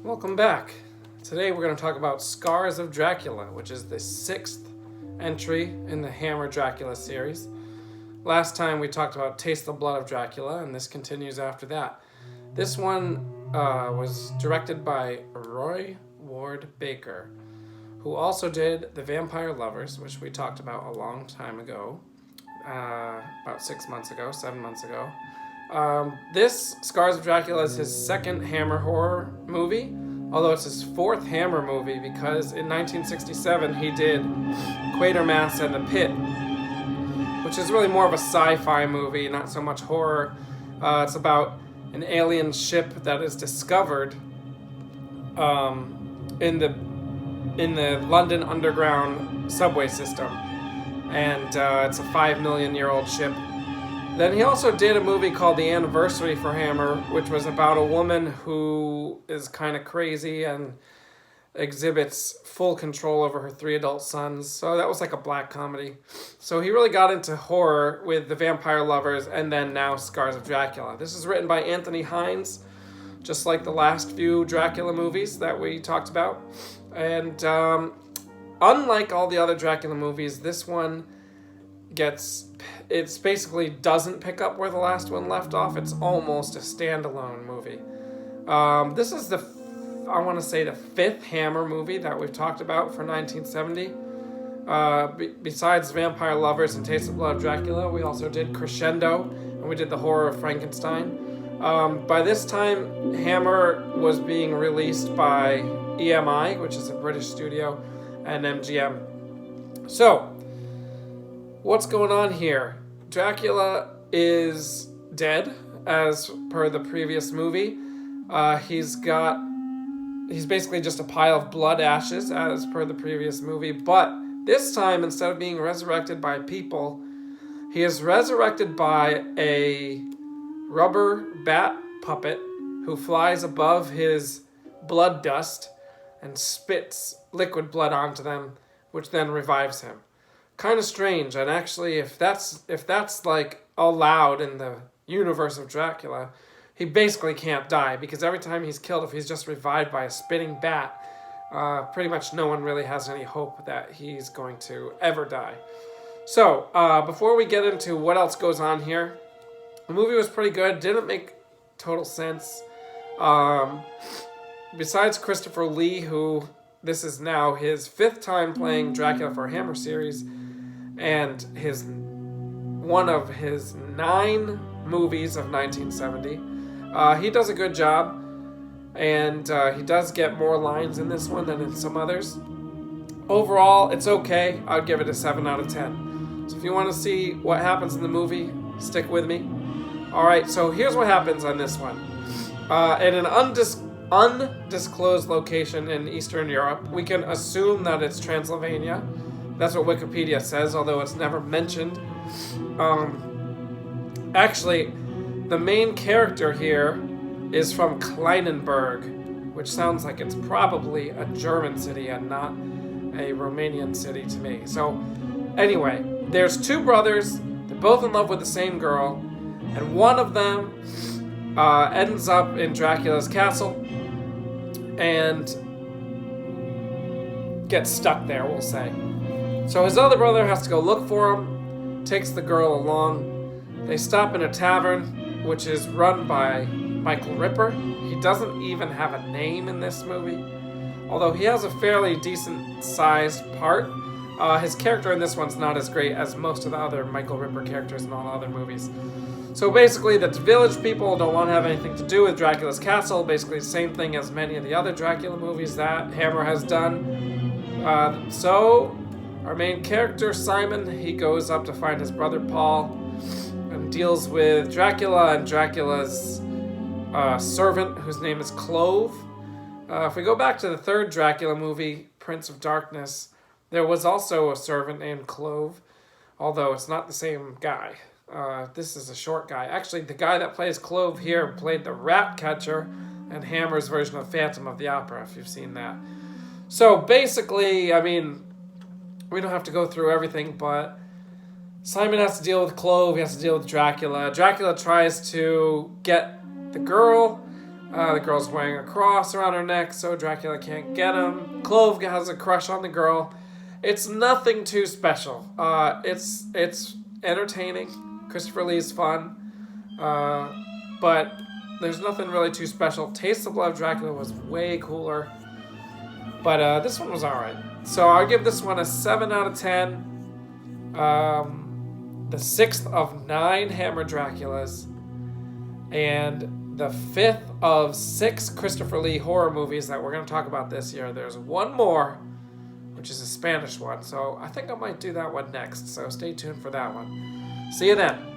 Welcome back. Today we're going to talk about Scars of Dracula, which is the 6th entry in the Hammer Dracula series. Last time we talked about Taste the Blood of Dracula, and this continues after that. This one was directed by Roy Ward Baker, who also did The Vampire Lovers, which we talked about a long time ago, about 7 months ago. This, Scars of Dracula, is his second Hammer horror movie, although it's his fourth Hammer movie because in 1967 he did Quatermass and the Pit, which is really more of a sci-fi movie, not so much horror. It's about an alien ship that is discovered in the London Underground subway system, and it's a 5 million year old ship. Then he also did a movie called The Anniversary for Hammer, which was about a woman who is kind of crazy and exhibits full control over her 3 adult sons. So that was like a black comedy. So he really got into horror with The Vampire Lovers and then now Scars of Dracula. This is written by Anthony Hines, just like the last few Dracula movies that we talked about. And unlike all the other Dracula movies, this one it basically doesn't pick up where the last one left off. It's almost a standalone movie. This is the 5th Hammer movie that we've talked about for 1970. Besides Vampire Lovers and Taste of Blood of Dracula, we also did Crescendo, and we did The Horror of Frankenstein. By this time, Hammer was being released by EMI, which is a British studio, and MGM. So, what's going on here? Dracula is dead, as per the previous movie. He's basically just a pile of blood ashes, as per the previous movie. But this time, instead of being resurrected by people, he is resurrected by a rubber bat puppet who flies above his blood dust and spits liquid blood onto them, which then revives him. Kind of strange, and actually, if that's like allowed in the universe of Dracula, he basically can't die, because every time he's killed, if he's just revived by a spitting bat, pretty much no one really has any hope that he's going to ever die. So, before we get into what else goes on here, the movie was pretty good, didn't make total sense. Besides Christopher Lee, who this is now his 5th time playing Dracula for Hammer series, and one of his 9 movies of 1970. He does a good job, and he does get more lines in this one than in some others. Overall, it's okay. I'd give it a 7 out of 10. So if you want to see what happens in the movie, stick with me. Alright, so here's what happens on this one. In an undisclosed location in Eastern Europe, we can assume that it's Transylvania. That's what Wikipedia says, although it's never mentioned. Actually, the main character here is from Kleinenberg, which sounds like it's probably a German city and not a Romanian city to me. So, anyway, there's 2 brothers. They're both in love with the same girl, and one of them ends up in Dracula's castle and gets stuck there, we'll say. So his other brother has to go look for him, takes the girl along. They stop in a tavern, which is run by Michael Ripper. He doesn't even have a name in this movie, although he has a fairly decent-sized part. His character in this one's not as great as most of the other Michael Ripper characters in all the other movies. So basically, the village people don't want to have anything to do with Dracula's castle. Basically, the same thing as many of the other Dracula movies that Hammer has done. So our main character, Simon, he goes up to find his brother Paul and deals with Dracula and Dracula's servant, whose name is Clove. If we go back to the 3rd Dracula movie, Prince of Darkness, there was also a servant named Clove, although it's not the same guy. This is a short guy. Actually, the guy that plays Clove here played the rat catcher in Hammer's version of Phantom of the Opera, if you've seen that. So basically, I mean, we don't have to go through everything, but Simon has to deal with Clove, he has to deal with Dracula. Dracula tries to get the girl, The girl's wearing a cross around her neck, so Dracula can't get him. Clove has a crush on the girl. It's nothing too special. It's entertaining. Christopher Lee's fun. But there's nothing really too special. Taste of Blood Dracula was way cooler. But this one was alright. So I'll give this one a 7 out of 10. The 6th of 9 Hammer Draculas. And the 5th of 6 Christopher Lee horror movies that we're going to talk about this year. There's one more, which is a Spanish one. So I think I might do that one next. So stay tuned for that one. See you then.